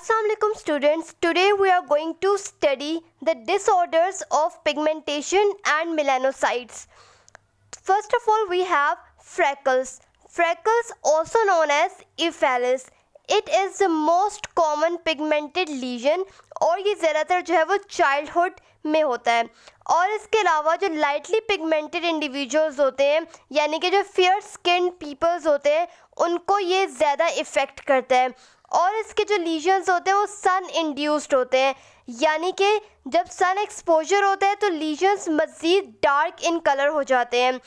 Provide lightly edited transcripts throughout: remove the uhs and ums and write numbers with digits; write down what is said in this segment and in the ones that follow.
Assalamualaikum students. Today we are going to study the disorders of pigmentation and melanocytes. First of all we have freckles. Freckles also known as epiphysis. It is the most common pigmented lesion और ये ज़्यादातर जो है वो childhood में होता है। और इसके अलावा जो लाइटली पिगमेंटेड इंडिविजुअल्स होते हैं यानी कि जो फेयर स्किन पीपल्स होते हैं उनको ये ज़्यादा इफ़ेक्ट करता है। और इसके जो लीजन्स होते हैं वो सन इंड्यूस्ड होते हैं यानी कि जब सन एक्सपोजर होता है तो लीजन्स मज़ीद डार्क इन कलर हो जाते हैं।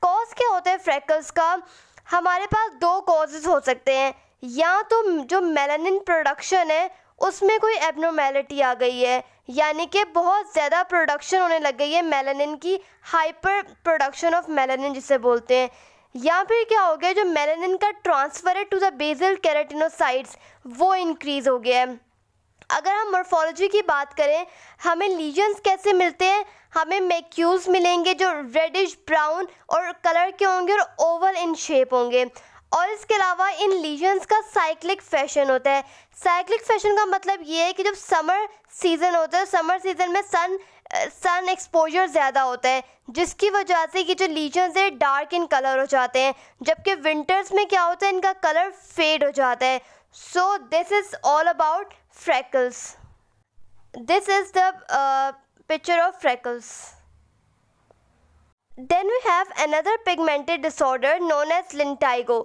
कॉज क्या होता है फ्रैकल्स का? हमारे पास दो कॉजेज़ हो सकते हैं, या तो जो मेलानिन प्रोडक्शन है उसमें कोई एबनॉर्मेलिटी आ गई है यानी कि बहुत ज़्यादा प्रोडक्शन होने लग गई है मेलानिन की, हाइपर प्रोडक्शन ऑफ मेलानिन जिसे बोलते हैं। या फिर क्या हो गया, जो मेलानिन का ट्रांसफ़र है टू द बेसल केराटिनोसाइट्स वो इंक्रीज़ हो गया है। अगर हम मॉर्फोलॉजी की बात करें, हमें लीजन्स कैसे मिलते हैं? हमें मैक्यूल्स मिलेंगे जो रेडिश ब्राउन और कलर के होंगे और ओवल इन शेप होंगे। और इसके अलावा इन लीजन्स का साइक्लिक फैशन होता है। साइक्लिक फैशन का मतलब ये है कि जब समर सीज़न होता है, समर सीज़न में सन एक्सपोजर ज़्यादा होता है जिसकी वजह से ये जो लीजन्स है डार्क इन कलर हो जाते हैं, जबकि विंटर्स में क्या होता है इनका कलर फेड हो जाता है। So this is all about freckles. This is the picture of freckles. Then we have another pigmented disorder known as lentigo.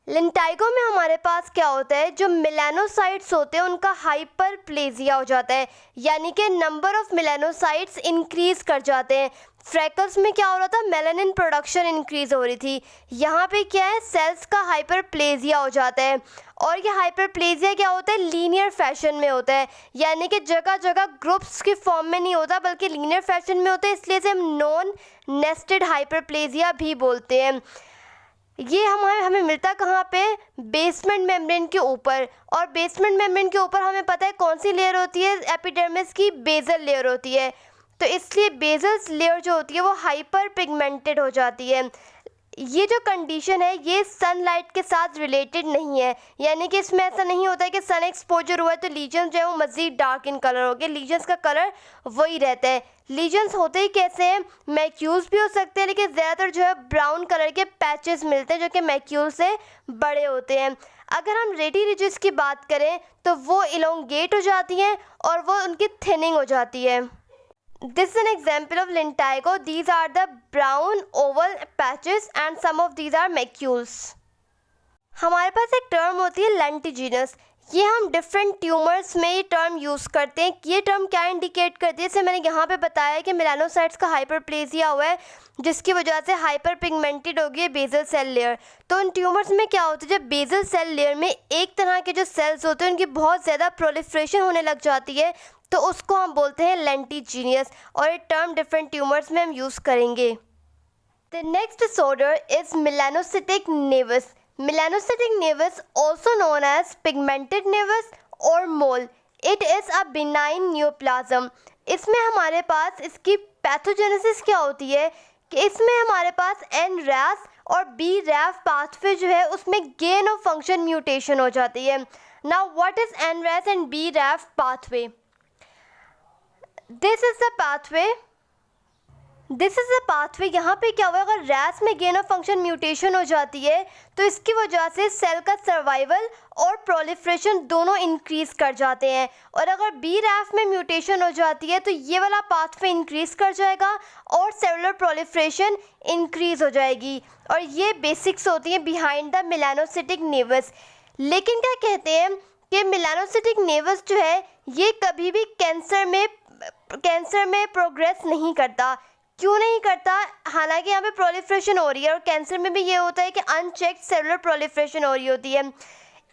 लिंटाइगो में हमारे पास क्या होता है, जो मेलानोसाइट्स होते हैं उनका हाइपरप्लेजिया हो जाता है यानी कि नंबर ऑफ मेलानोसाइट्स इंक्रीज़ कर जाते हैं। फ्रैकल्स में क्या हो रहा था, मेलानिन प्रोडक्शन इंक्रीज़ हो रही थी, यहाँ पे क्या है सेल्स का हाइपरप्लेजिया हो जाता है। और ये हाइपरप्लेजिया क्या होता है, लीनियर फैशन में होता है यानी कि जगह जगह ग्रुप्स की फॉर्म में नहीं होता बल्कि लीनियर फैशन में होता है, इसलिए इसे हम नॉन नेस्टेड हाइपरप्लेजिया भी बोलते हैं। ये हमें मिलता कहाँ पे, बेसमेंट मेम्ब्रेन के ऊपर। और बेसमेंट मेम्ब्रेन के ऊपर हमें पता है कौन सी लेयर होती है, एपिडर्मिस की बेसल लेयर होती है, तो इसलिए बेसल लेयर जो होती है वो हाइपर पिगमेंटेड हो जाती है। ये जो कंडीशन है ये सनलाइट के साथ रिलेटेड नहीं है यानी कि इसमें ऐसा नहीं होता है कि सन एक्सपोजर हुआ है तो लीजन्स जो है वो मज़ीद डार्क इन कलर हो गए, लीजन्स का कलर वही रहता है। लीजन्स होते ही कैसे हैं, मैक्यूल्स भी हो सकते हैं लेकिन ज़्यादातर जो है ब्राउन कलर के पैचेस मिलते हैं जो कि मैक्यूल से बड़े होते हैं। अगर हम रेडी रिजेस की बात करें तो वो इलोंगेट हो जाती हैं और वो उनकी थिनिंग हो जाती है। This is an example of lentigo. These are the brown oval patches and some of these are macules. हमारे पास एक टर्म होती है लेंटिजिनस। ये हम डिफरेंट ट्यूमर्स में ये टर्म यूज़ करते हैं। ये टर्म क्या इंडिकेट करती है, जैसे मैंने यहाँ पे बताया कि मेलानोसाइट्स का हाइपरप्लेजिया हुआ है जिसकी वजह से हाइपर पिगमेंटेड हो गई है बेसल सेल लेयर। तो उन ट्यूमर्स में क्या होता है, जब बेसल सेल लेयर में एक तरह के जो सेल्स होते हैं उनकी बहुत ज़्यादा प्रोलिफरेशन होने लग जाती है तो उसको हम बोलते हैं लेंटिजीनियस, और ये टर्म डिफरेंट ट्यूमर्स में हम यूज़ करेंगे। The next disorder is melanocytic nevus. Melanocytic nevus, also known as pigmented nevus or mole. It is a benign neoplasm. इसमें हमारे पास इसकी पैथोजेनेसिस क्या होती है कि इसमें हमारे पास NRAS और BRAF पाथवे जो है उसमें गेन ऑफ फंक्शन म्यूटेशन हो जाती है। Now what is NRAS and BRAF pathway? This is the pathway. This is a pathway. यहाँ पे क्या हुआ, अगर रैस में गेन ऑफ फंक्शन म्यूटेशन हो जाती है तो इसकी वजह से सेल का सर्वाइवल और प्रोलिफ्रेशन दोनों इंक्रीज़ कर जाते हैं। और अगर बी रैफ में म्यूटेशन हो जाती है तो ये वाला पाथवे इंक्रीज़ कर जाएगा और सेलुलर प्रोलिफ्रेशन इंक्रीज़ हो जाएगी। और ये बेसिक्स होती हैं बिहाइंड द मेलानोसिटिक नेवस। लेकिन क्या कहते हैं कि मेलानोसिटिक नेवस जो है ये कभी भी कैंसर में प्रोग्रेस नहीं करता। क्यों नहीं करता? हालांकि यहाँ पे प्रोलिफ्रेशन हो रही है और कैंसर में भी ये होता है कि अनचेक्ड सेलुलर प्रोलिफ्रेशन हो रही होती है।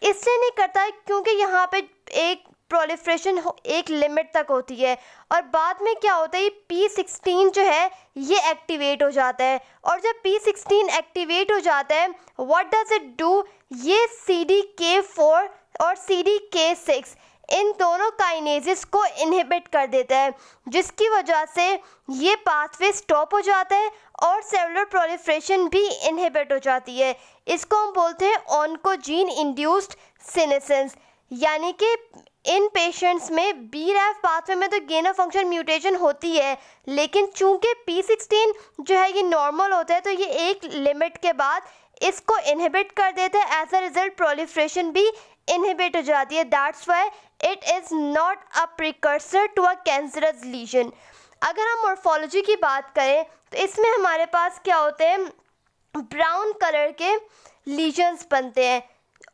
इसलिए नहीं करता क्योंकि यहाँ पे एक प्रोलिफ्रेशन एक लिमिट तक होती है और बाद में क्या होता है, P16 जो है ये एक्टिवेट हो जाता है। और जब P16 एक्टिवेट हो जाता है व्हाट डज इट डू, ये CDK4 और CDK6 इन दोनों काइनेजेस को इनहिबिट कर देता है जिसकी वजह से ये पाथवे स्टॉप हो जाता है और सेलुलर प्रोलिफ्रेशन भी इनहिबिट हो जाती है। इसको हम बोलते हैं ऑन्कोजीन इंड्यूस्ड सीनेसेंस। यानी कि इन पेशेंट्स में BRAF पाथवे में तो गेन ऑफ फंक्शन म्यूटेशन होती है, लेकिन चूंकि P16 जो है ये नॉर्मल होता है तो ये एक लिमिट के बाद इसको इनहिबिट कर देता है। एज अ रिजल्ट प्रोलिफरेशन भी इनहिबिट हो जाती है। That's why it is not a precursor to a cancerous lesion. अगर हम मॉर्फोलॉजी की बात करें तो इसमें हमारे पास क्या होते हैं, ब्राउन कलर के लीजन्स बनते हैं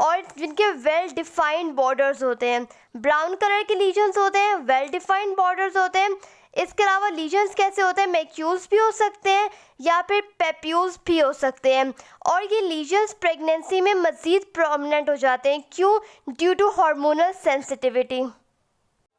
और जिनके वेल डिफाइंड बॉर्डर्स होते हैं। ब्राउन कलर के लीजन्स होते हैं, वेल डिफाइंड बॉर्डर्स होते हैं। इसके अलावा लीजन्स कैसे होते हैं, मैक्यूल्स भी हो सकते हैं या फिर पेप्यूल्स भी हो सकते हैं। और ये लीजन्स प्रेगनेंसी में मज़ीद प्रोमिनेंट हो जाते हैं। क्यों? Due to hormonal sensitivity.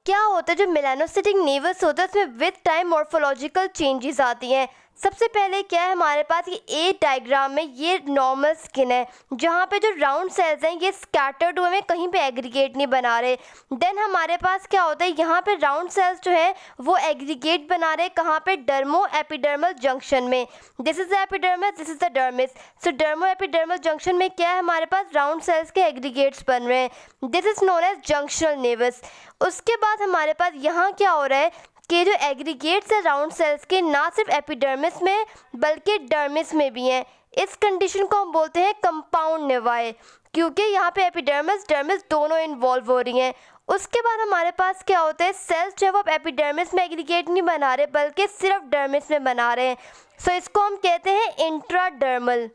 क्या होता है, जो मेलानोसिटिक नेवस होता है उसमें विद टाइम मॉर्फोलॉजिकल चेंजेस आती हैं। सबसे पहले क्या है हमारे पास, ये ए डायग्राम में ये नॉर्मल स्किन है जहाँ पे जो राउंड सेल्स हैं ये स्कैटर्ड हुए हैं, कहीं पे एग्रीगेट नहीं बना रहे। देन हमारे पास क्या होता है, यहाँ पे राउंड सेल्स जो है वो एग्रीगेट बना रहे हैं, कहाँ पे, डर्मो एपिडर्मल जंक्शन में। This is the epidermis, this is the dermis. So dermo epidermal junction में क्या है हमारे पास, राउंड सेल्स के एग्रीगेट्स बन रहे हैं। This is known as junctional naevus. उसके बाद हमारे पास यहाँ क्या हो रहा है कि जो एग्रीगेट्स है राउंड सेल्स के ना सिर्फ एपिडर्मिस में बल्कि डर्मिस में भी हैं। इस कंडीशन को हम बोलते हैं कंपाउंड नेवाई, क्योंकि यहाँ पे एपिडर्मिस डर्मिस दोनों इन्वॉल्व हो रही हैं। उसके बाद हमारे पास क्या होता है, सेल्स जो है वो एपिडर्मिस में एग्रीगेट नहीं बना रहे बल्कि सिर्फ डर्मिस में बना रहे हैं। सो इसको हम कहते हैं इंट्राडर्मल।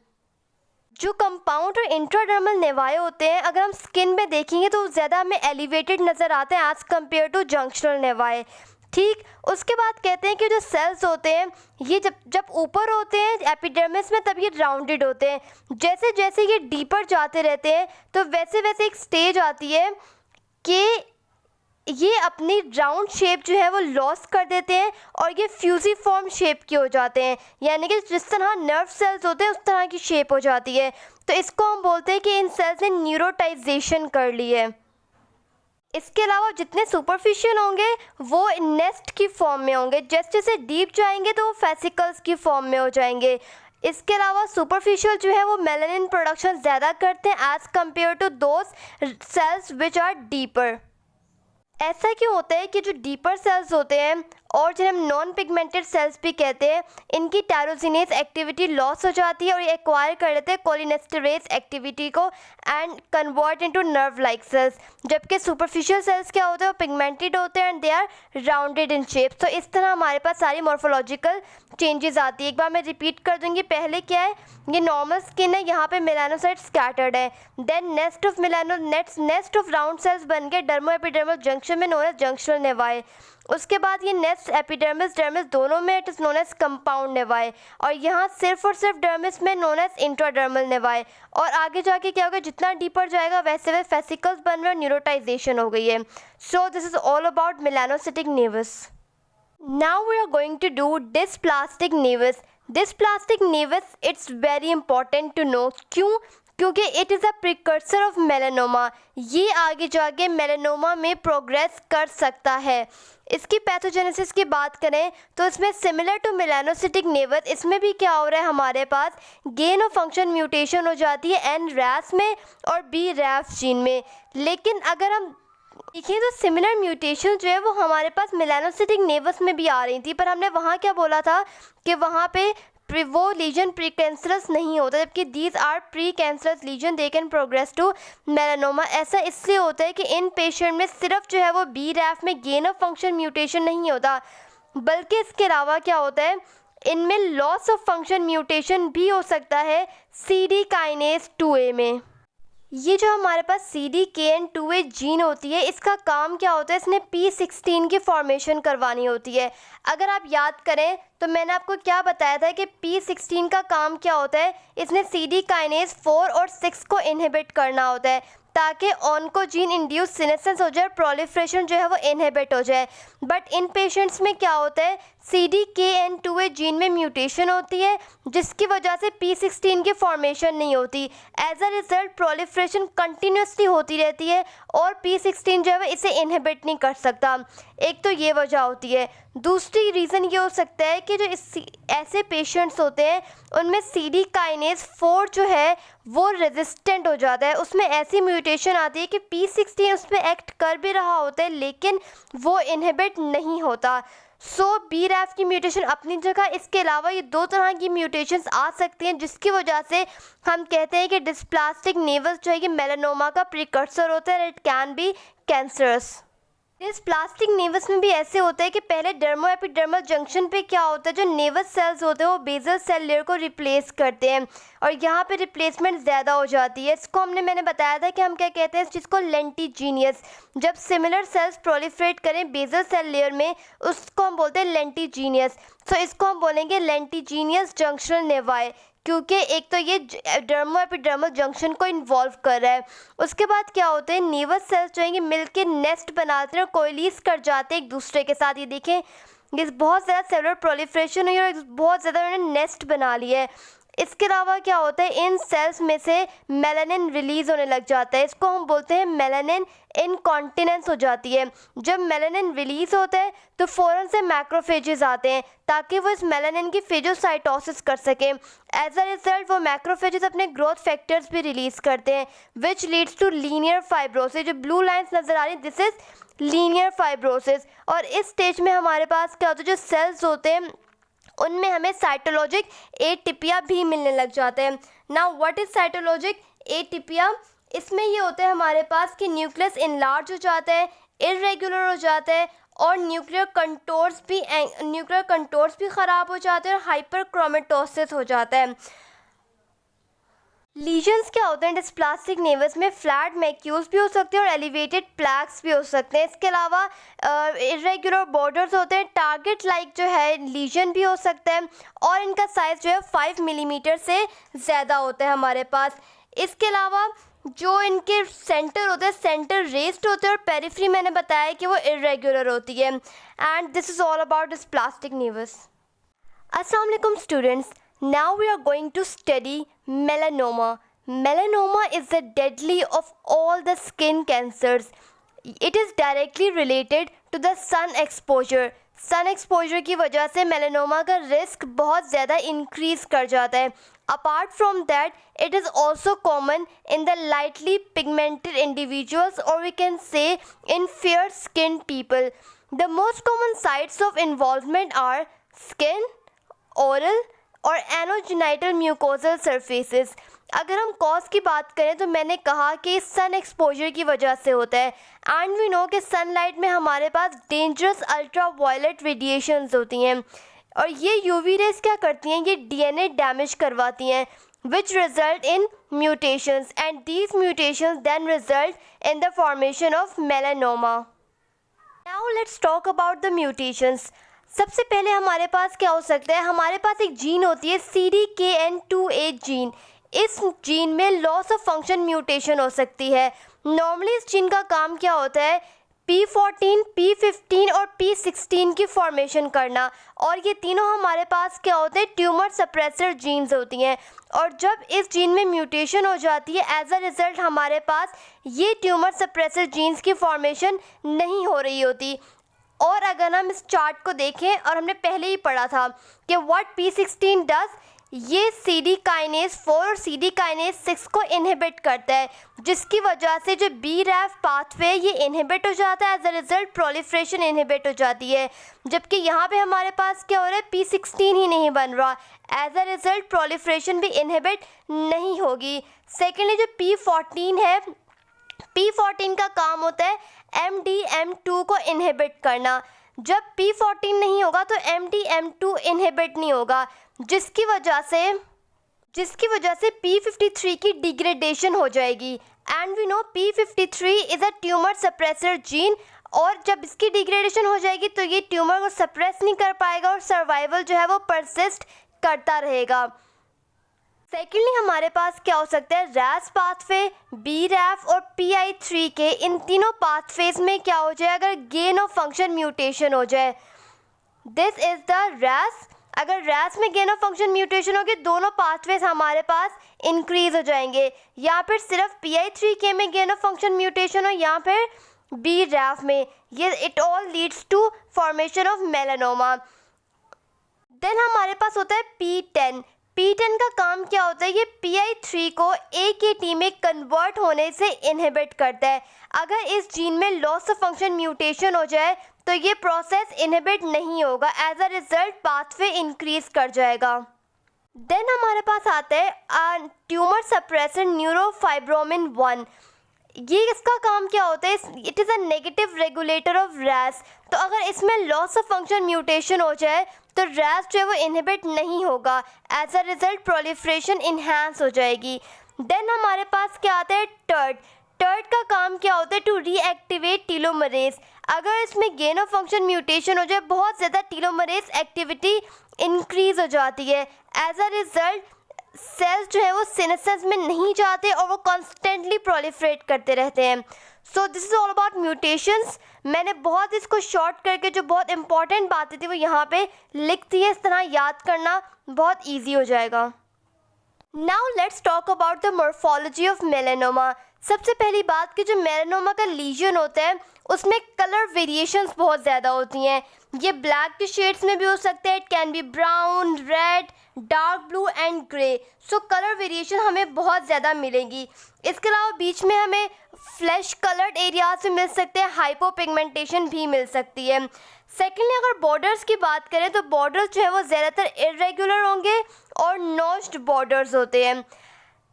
जो कंपाउंड और इंट्राडर्मल नेवाए होते हैं अगर हम स्किन में देखेंगे तो ज़्यादा हमें एलिवेटेड नज़र आते हैं एज़ कम्पेयर टू जंक्शनल नेवाए। ठीक, उसके बाद कहते हैं कि जो सेल्स होते हैं ये जब ऊपर होते हैं एपिडर्मिस में तब ये राउंडेड होते हैं। जैसे जैसे ये डीपर जाते रहते हैं तो वैसे वैसे एक स्टेज आती है कि ये अपनी राउंड शेप जो है वो लॉस कर देते हैं और ये फ्यूजिफॉर्म शेप के हो जाते हैं, यानी कि जिस तरह नर्व सेल्स होते हैं उस तरह की शेप हो जाती है। तो इसको हम बोलते हैं कि इन सेल्स ने न्यूरोटाइजेशन कर ली है। इसके अलावा जितने सुपरफिशियल होंगे वो नेस्ट की फॉर्म में होंगे, जैसे जैसे डीप जाएंगे तो वो फेसिकल्स की फॉर्म में हो जाएंगे। इसके अलावा सुपरफिशियल जो है वो मेलानिन प्रोडक्शन ज़्यादा करते हैं as compared to those cells which are deeper. ऐसा क्यों होता है कि जो डीपर सेल्स होते हैं और जिन्हें हम नॉन पिगमेंटेड सेल्स भी कहते हैं, इनकी टायरोसिनेज एक्टिविटी लॉस हो जाती है और ये एक्वायर कर लेते हैं कोलिनेस्टेरेज एक्टिविटी को and convert into nerve like cells. जबकि सुपरफिशियल सेल्स क्या होते हैं, वो पिगमेंटेड होते हैं and they are rounded in shape. तो इस तरह हमारे पास सारी मॉर्फोलॉजिकल चेंजेस आती है। एक बार मैं रिपीट कर दूंगी, पहले क्या है, ये नॉर्मल स्किन है, यहाँ पे मेलानोसाइट स्कैटर्ड है। Then nest of round cells बन के डर्मो एपिडर्मल जंक्शन में नोन एज जंक्शनल नेवाए। उसके बाद ये नेस्ट एपिडर्मिस डर्मिस दोनों में it is known as compound nevi, और यहाँ सिर्फ और सिर्फ डर्मिस में नोन एज इंट्राडर्मल नेवाए। और आगे जाके क्या होगा, जितना डीपर जाएगा वैसे वैसे फेसिकल्स बन रहे और न्यूरोटाइजेशन हो गई है। So this is all about melanocytic nevus. Now we are going to do dysplastic nevus. Dysplastic nevus, it's very important to know. क्यों? क्योंकि it is a precursor of melanoma. ये आगे जाके मेलानोमा में प्रोग्रेस कर सकता है। इसकी पैथोजेनेसिस की बात करें तो इसमें सिमिलर टू मेलानोसिटिक नेवस, इसमें भी क्या हो रहा है, हमारे पास गेन ऑफ फंक्शन म्यूटेशन हो जाती है NRAS में और BRAF जीन में। लेकिन अगर हम देखिए तो सिमिलर म्यूटेशन जो है वो हमारे पास मेलानोसिटिक नेवस में भी आ रही थी, पर हमने वहाँ क्या बोला था कि वहाँ पे वो लीजन प्री कैंसरस नहीं होता, जबकि these are pre cancerous lesion, they can progress to melanoma. ऐसा इसलिए होता है कि इन पेशेंट में सिर्फ जो है वो BRAF में गेन ऑफ फंक्शन म्यूटेशन नहीं होता, बल्कि इसके अलावा क्या होता है, इनमें लॉस ऑफ फंक्शन म्यूटेशन भी हो सकता है CD काइनेज 2A में। ये जो हमारे पास CDKN2A जीन होती है, इसका काम क्या होता है, इसने P16 की फॉर्मेशन करवानी होती है। अगर आप याद करें तो मैंने आपको क्या बताया था कि P16 का काम क्या होता है, इसने CD काइनेज 4 और 6 को इनहिबिट करना होता है ताकि ऑन्कोजीन इंड्यूस सीनेसेंस हो जाए, प्रोलिफरेशन जो है वो इनहिबिट हो जाए। बट इन पेशेंट्स में क्या होता है, CDKN2A जीन में म्यूटेशन होती है जिसकी वजह से P16 की फॉर्मेशन नहीं होती। As a result proliferation continuously होती रहती है और P16 जो है इसे इनहिबिट नहीं कर सकता। एक तो ये वजह होती है। दूसरी रीज़न ये हो सकता है कि जो ऐसे पेशेंट्स होते हैं उनमें CD काइनेज 4 जो है वो रेजिस्टेंट हो जाता है, उसमें ऐसी म्यूटेशन आती है कि P16 उस पर एक्ट कर भी रहा होता है लेकिन वो इनहिबिट नहीं होता। सो BRAF की म्यूटेशन अपनी जगह, इसके अलावा ये 2 तरह की म्यूटेशंस आ सकती हैं जिसकी वजह से हम कहते हैं कि डिस्प्लास्टिक नेवस जो है कि मेलानोमा का प्रिकर्सर होता है, इट कैन बी कैंसरस। इस प्लास्टिक नेवस में भी ऐसे होता है कि पहले डर्मो एपिडर्मल जंक्शन पे क्या होता है, जो नेवस सेल्स होते हैं वो बेसल सेल लेयर को रिप्लेस करते हैं और यहाँ पे रिप्लेसमेंट ज़्यादा हो जाती है। इसको मैंने बताया था कि हम क्या कहते हैं इस चीज़ को लेंटिजीनियस। जब सिमिलर सेल्स प्रोलिफरेट करें बेसल सेल लेयर में उसको हम बोलते हैं लेंटिजीनियस। सो इसको हम बोलेंगे लेंटिजीनियस जंक्शनल नेवाई, क्योंकि एक तो ये डर्मो एपिडर्मल जंक्शन को इन्वॉल्व कर रहा है। उसके बाद क्या होते हैं नेवस सेल्स जो है मिलकर नेस्ट बनाते हैं और कोइलीज कर जाते हैं एक दूसरे के साथ। ये देखें ये बहुत ज़्यादा सेलुलर प्रोलिफरेशन हुई और बहुत ज़्यादा उन्होंने नेस्ट बना लिया है। इसके अलावा क्या होता है इन सेल्स में से मेलानिन रिलीज होने लग जाता है, इसको हम बोलते हैं मेलानिन इनकॉन्टिनेंस हो जाती है। जब मेलानिन रिलीज होता है तो फ़ौरन से मैक्रोफेजेस आते हैं ताकि वो इस मेलानिन की फेजोसाइटोसिस कर सकें। एज अ रिजल्ट वो मैक्रोफेजेस अपने ग्रोथ फैक्टर्स भी रिलीज करते हैं which leads to linear fibrosis. जो ब्लू लाइंस नज़र आ रही है दिस इज़ लीनियर फाइब्रोसिस। और इस स्टेज में हमारे पास क्या होता है जो सेल्स होते हैं उनमें हमें साइटोलॉजिक एटिपिया भी मिलने लग जाते हैं। Now what is साइटोलॉजिक atypia? इसमें ये होता है हमारे पास कि न्यूक्लियस इनलार्ज हो जाता है, इरेगुलर हो जाता है और न्यूक्लियर कंटोर्स भी ख़राब हो जाते हैं और हाइपरक्रोमेटोसिस हो जाता है। लीजन्स क्या होते हैं डिस्प्लास्टिक नेवस में? फ्लैट मैक्यूल्स भी हो सकते हैं और एलिवेटेड प्लैक्स भी हो सकते हैं। इसके अलावा इरेगुलर बॉर्डर्स होते हैं, टारगेट लाइक जो है लीजन भी हो सकता है और इनका साइज़ जो है 5 मिलीमीटर से ज़्यादा होता है हमारे पास। इसके अलावा जो इनके सेंटर होते हैं सेंटर रेस्ड होते हैं और पेरिफेरी मैंने बताया कि वो इरेगुलर होती है। And this is all about dysplastic naevus. अस्सलाम वालेकुम students, now we are going to study melanoma. Melanoma is the deadly of all the skin cancers. It is directly related to the sun exposure. Sun exposure की वजह से melanoma का risk बहुत ज़्यादा increase कर जाता है। Apart from that it is also common in the lightly pigmented individuals और we can say in fair skin people. The most common sites of involvement are skin, oral और anogenital mucosal surfaces. अगर हम cause की बात करें तो मैंने कहा कि सन एक्सपोजर की वजह से होता है एंड वी नो कि सनलाइट में हमारे पास डेंजरस अल्ट्रा वायलेट रेडिएशंस होती हैं और ये यूवी रेज क्या करती हैं, ये डीएनए डैमेज करवाती हैं which result in mutations and these mutations then result in the formation of melanoma. Now let's talk about the mutations. सबसे पहले हमारे पास क्या हो सकता है, हमारे पास एक जीन होती है CDKN2A जीन। इस जीन में लॉस ऑफ फंक्शन म्यूटेशन हो सकती है। नॉर्मली इस जीन का काम क्या होता है P14, P15 और P16 की फॉर्मेशन करना और ये तीनों हमारे पास क्या होते हैं ट्यूमर सप्रेसर जीन्स होती हैं और जब इस जीन में म्यूटेशन हो जाती है एज अ रिज़ल्ट हमारे पास ये ट्यूमर सप्रेसर जीन्स की फॉर्मेशन नहीं हो रही होती। और अगर हम इस चार्ट को देखें और हमने पहले ही पढ़ा था कि व्हाट P16 डज, ये CD काइनेज 4 और CD काइनेज 6 को इनहिबिट करता है जिसकी वजह से जो BRAF पाथवे ये इनहिबिट हो जाता है। As a result proliferation inhibit हो जाती है जबकि यहाँ पे हमारे पास क्या हो रहा है P16 ही नहीं बन रहा, एज अ रिज़ल्ट प्रोलिफरेशन भी इनहिबिट नहीं होगी। सेकेंडली जो P14 है, P14 का काम होता है MDM2 को इनहिबिट करना। जब P14 नहीं होगा तो MDM2 इनहिबिट नहीं होगा जिसकी वजह से P53 की डिग्रेडेशन हो जाएगी and we know P53 is a tumour suppressor gene और जब इसकी डिग्रेडेशन हो जाएगी तो ये ट्यूमर को सप्रेस नहीं कर पाएगा और सर्वाइवल जो है वो परसिस्ट करता रहेगा। सेकेंडली हमारे पास क्या हो सकता है RAS पाथवे, BRAF और PI3 के इन तीनों पाथवेज में क्या हो जाए अगर गेन ऑफ फंक्शन म्यूटेशन हो जाए। This is the RAS। अगर RAS में गेन ऑफ फंक्शन म्यूटेशन होगी दोनों पाथवेज हमारे पास इंक्रीज हो जाएंगे। यहाँ पर सिर्फ PI3K में गेन ऑफ फंक्शन म्यूटेशन हो, यहाँ पर बी रैफ में, ये it all leads to formation of melanoma. Then हमारे पास होता है P10। P10 का काम क्या होता है, ये PI3 को AKT में कन्वर्ट होने से इनहिबिट करता है। अगर इस जीन में लॉस ऑफ फंक्शन म्यूटेशन हो जाए तो ये प्रोसेस इनहिबिट नहीं होगा, as a result pathway increase कर जाएगा। देन हमारे पास आता है ट्यूमर सप्रेसेंट न्यूरोफाइब्रोमिन 1। ये इसका काम क्या होता है, it is a negative regulator of RAS. तो अगर इसमें लॉस ऑफ फंक्शन म्यूटेशन हो जाए तो रैस जो है वो इनहिबिट नहीं होगा, as a result proliferation enhance हो जाएगी। देन हमारे पास क्या आता है टर्ट का काम क्या होता है, टू रीएक्टिवेट टीलोमरेज। अगर इसमें गेन ऑफ फंक्शन म्यूटेशन हो जाए, बहुत ज़्यादा टीलोमरेज एक्टिविटी इंक्रीज हो जाती है, एज अ रिजल्ट सेल्स जो है वो सिनेसिस में नहीं जाते और वो कॉन्स्टेंटली प्रोलिफरेट करते रहते हैं। So this is all about mutations. मैंने बहुत इसको शॉर्ट करके जो बहुत इंपॉर्टेंट बातें थी वो यहाँ पे लिख दी है, इस तरह याद करना बहुत ईजी हो जाएगा। Now let's talk about the morphology of melanoma. सबसे पहली बात कि जो मेलानोमा का लीजन होता है उसमें कलर वेरिएशंस बहुत ज़्यादा होती हैं। ये ब्लैक के शेड्स में भी हो सकते हैं, it can B brown, red, dark blue and grey. So colour variation हमें बहुत ज़्यादा मिलेंगी। इसके अलावा बीच में हमें फ्लैश कलर्ड एरियाज में मिल सकते हैं, हाइपोपिगमेंटेशन भी मिल सकती है। सेकेंडली अगर बॉर्डर्स की बात करें तो बॉर्डर्स जो है वो ज़्यादातर इरेगुलर होंगे और नॉच्ड बॉर्डर्स होते हैं।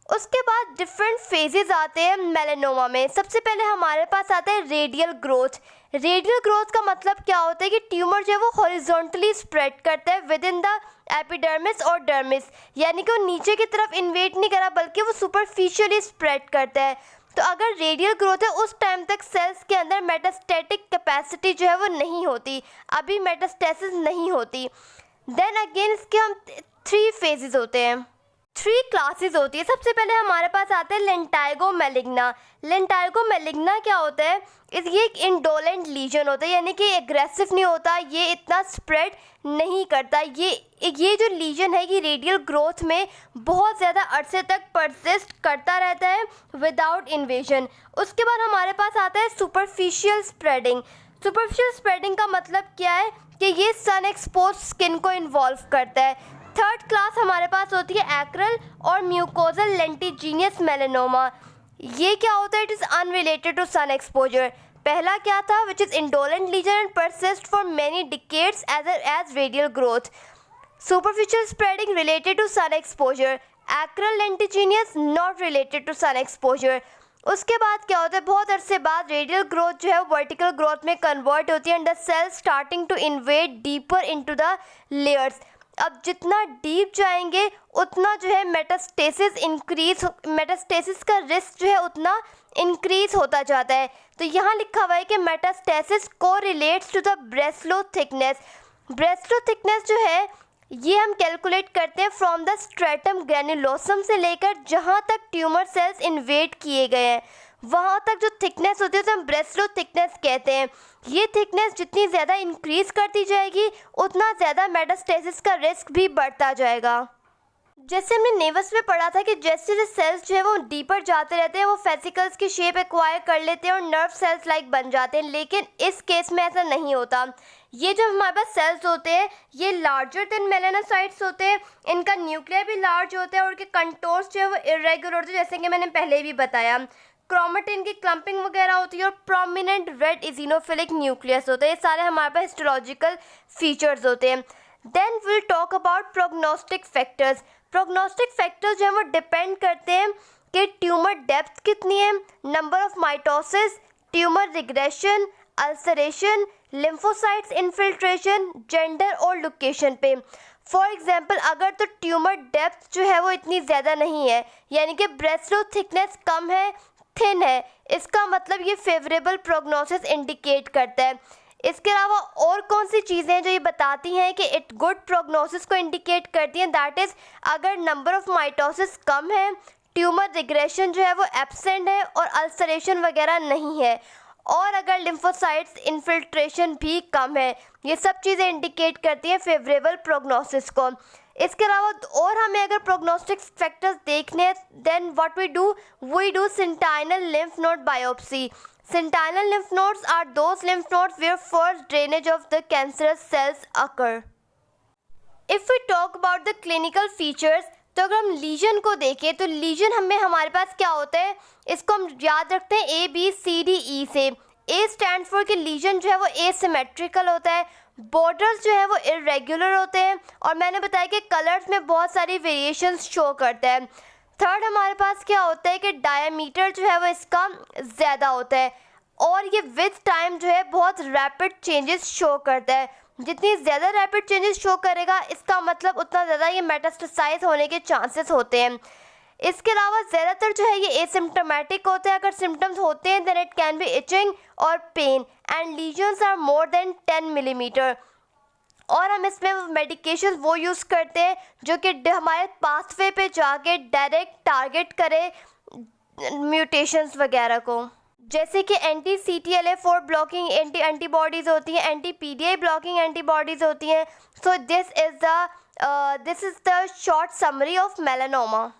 उसके बाद डिफरेंट फेजेस आते हैं मेलानोमा में। सबसे पहले हमारे पास आता है रेडियल ग्रोथ। रेडियल ग्रोथ का मतलब क्या होता है कि ट्यूमर जो है वो हॉरिजॉन्टली स्प्रेड करता है विद इन द एपिडर्मिस और डर्मिस, यानी कि वो नीचे की तरफ इन्वेट नहीं करा बल्कि वो सुपरफिशियली स्प्रेड करता है। तो अगर रेडियल ग्रोथ है उस टाइम तक सेल्स के अंदर मेटास्टैटिक कैपेसिटी जो है वो नहीं होती, अभी मेटास्टेसिस नहीं होती। देन अगेन इसके हम 3 फेजेस होते हैं, 3 क्लासेस होती है। सबसे पहले हमारे पास आता है लेंटाइगो मैलिग्ना। लेंटाइगो मैलिग्ना क्या होता है, ये एक इंडोलेंट लीजन होता है, यानी कि एग्रेसिव नहीं होता, ये इतना स्प्रेड नहीं करता। ये जो लीजन है ये रेडियल ग्रोथ में बहुत ज़्यादा अरसे तक परसिस्ट करता रहता है विदाउट इन्वेजन। उसके बाद हमारे पास आता है सुपरफिशियल स्प्रेडिंग। सुपरफिशियल स्प्रेडिंग का मतलब क्या है कि ये सन एक्सपोज स्किन को इन्वॉल्व करता है। थर्ड क्लास हमारे पास होती है एक्रल और म्यूकोजल लेंटिजीनियस मेलानोमा। ये क्या होता है, it is unrelated to sun exposure. पहला क्या था, which is indolent lesion and persist for many decades as radial growth. Superficial spreading related to sun exposure, acral lentiginous not related to sun exposure. उसके बाद क्या होता है, बहुत अरसे बाद रेडियल ग्रोथ जो है वो वर्टिकल ग्रोथ में कन्वर्ट होती है and the cell starting to invade deeper into the layers. अब जितना डीप जाएंगे उतना जो है मेटास्टेसिस का रिस्क जो है उतना इंक्रीज होता जाता है। तो यहाँ लिखा हुआ है कि मेटास्टेसिस को relates to the Breslow thickness. Breslow thickness जो है ये हम कैलकुलेट करते हैं फ्रॉम द स्ट्रेटम ग्रैन्युलोसम से लेकर जहाँ तक ट्यूमर सेल्स इन्वेड किए गए हैं वहाँ तक जो थिकनेस होती है उसे हम ब्रेसलो थिकनेस कहते हैं। ये थिकनेस जितनी ज़्यादा इंक्रीज़ करती जाएगी उतना ज़्यादा मेटास्टेसिस का रिस्क भी बढ़ता जाएगा। जैसे हमने नेवस में पढ़ा था कि जैसे जैसे सेल्स जो है वो डीपर जाते रहते हैं वो फेसिकल्स की शेप एक्वायर कर लेते हैं और नर्व सेल्स लाइक बन जाते हैं, लेकिन इस केस में ऐसा नहीं होता। ये जो हमारे पास सेल्स होते हैं ये लार्जर देन मेलानोसाइट्स होते हैं, इनका न्यूक्लियर भी लार्ज होता है और उनके कंटोर्स जो है वो इरेगुलर होते हैं, जैसे कि मैंने पहले भी बताया। क्रोमेटिन की क्लम्पिंग वगैरह होती है और प्रोमिनेंट रेड इजिनोफिलिक न्यूक्लियस होता है। ये सारे हमारे पास हिस्टोलॉजिकल फीचर्स होते हैं। Then will talk about prognostic factors. Prognostic factors जो है वो डिपेंड करते हैं कि ट्यूमर डेप्थ कितनी है, number of mitosis, tumour regression, ulceration, lymphocytes infiltration, gender और लोकेशन पे। फॉर एग्जाम्पल अगर तो ट्यूमर डेप्थ जो है वो इतनी ज़्यादा नहीं है, यानी कि ब्रेसलो थिकनेस कम है, थिन है, इसका मतलब ये फेवरेबल प्रोग्नोसिस इंडिकेट करता है। इसके अलावा और कौन सी चीज़ें हैं जो ये बताती हैं कि इट गुड प्रोग्नोसिस को इंडिकेट करती हैं, दैट इज़ अगर नंबर ऑफ माइटोसिस कम है, ट्यूमर रिग्रेशन जो है वो एब्सेंट है और अल्सरेशन वगैरह नहीं है, और अगर लिम्फोसाइट्स इन्फिल्ट्रेशन भी कम है। ये सब चीज़ें इंडिकेट करती हैं फेवरेबल प्रोग्नोसिस को। इसके अलावा और हमें अगर प्रोग्नोस्टिक फैक्टर्स देखने हैं then what we do sentinel lymph node biopsy. Sentinel lymph nodes are those lymph nodes where first drainage of the cancerous cells occur. If we talk about the clinical features, तो अगर हम legion को देखें तो legion हमारे पास क्या होता है, इसको हम याद रखते हैं ABCDE से। A स्टैंड फॉर कि लीजन जो है वो एसिमेट्रिकल होता है, बॉर्डर्स जो है वो इरेगुलर होते हैं, और मैंने बताया कि कलर्स में बहुत सारी वेरिएशंस शो करता है। थर्ड हमारे पास क्या होता है कि डायमीटर जो है वो इसका ज़्यादा होता है, और ये विद टाइम जो है बहुत रैपिड चेंजेस शो करता है। जितनी ज़्यादा रैपिड चेंजेस शो करेगा इसका मतलब उतना ज़्यादा ये मेटास्टेसाइज होने के चांसेस होते हैं। इसके अलावा ज़्यादातर जो है ये एसिम्प्टोमेटिक होता है। अगर सिम्टम्स होते हैं then it can be itching और pain and lesions are more than 10 millimeter. और हम इसमें मेडिकेशन वो यूज़ करते हैं जो कि हमारे पाथवे पे जाके डायरेक्ट टारगेट करे म्यूटेशंस वगैरह को, जैसे कि एंटी CTLA4 ब्लॉकिंग एंटीबॉडीज़ होती हैं, एंटी PDA ब्लॉकिंग एंटीबॉडीज़ होती हैं। So this is the short summary of melanoma.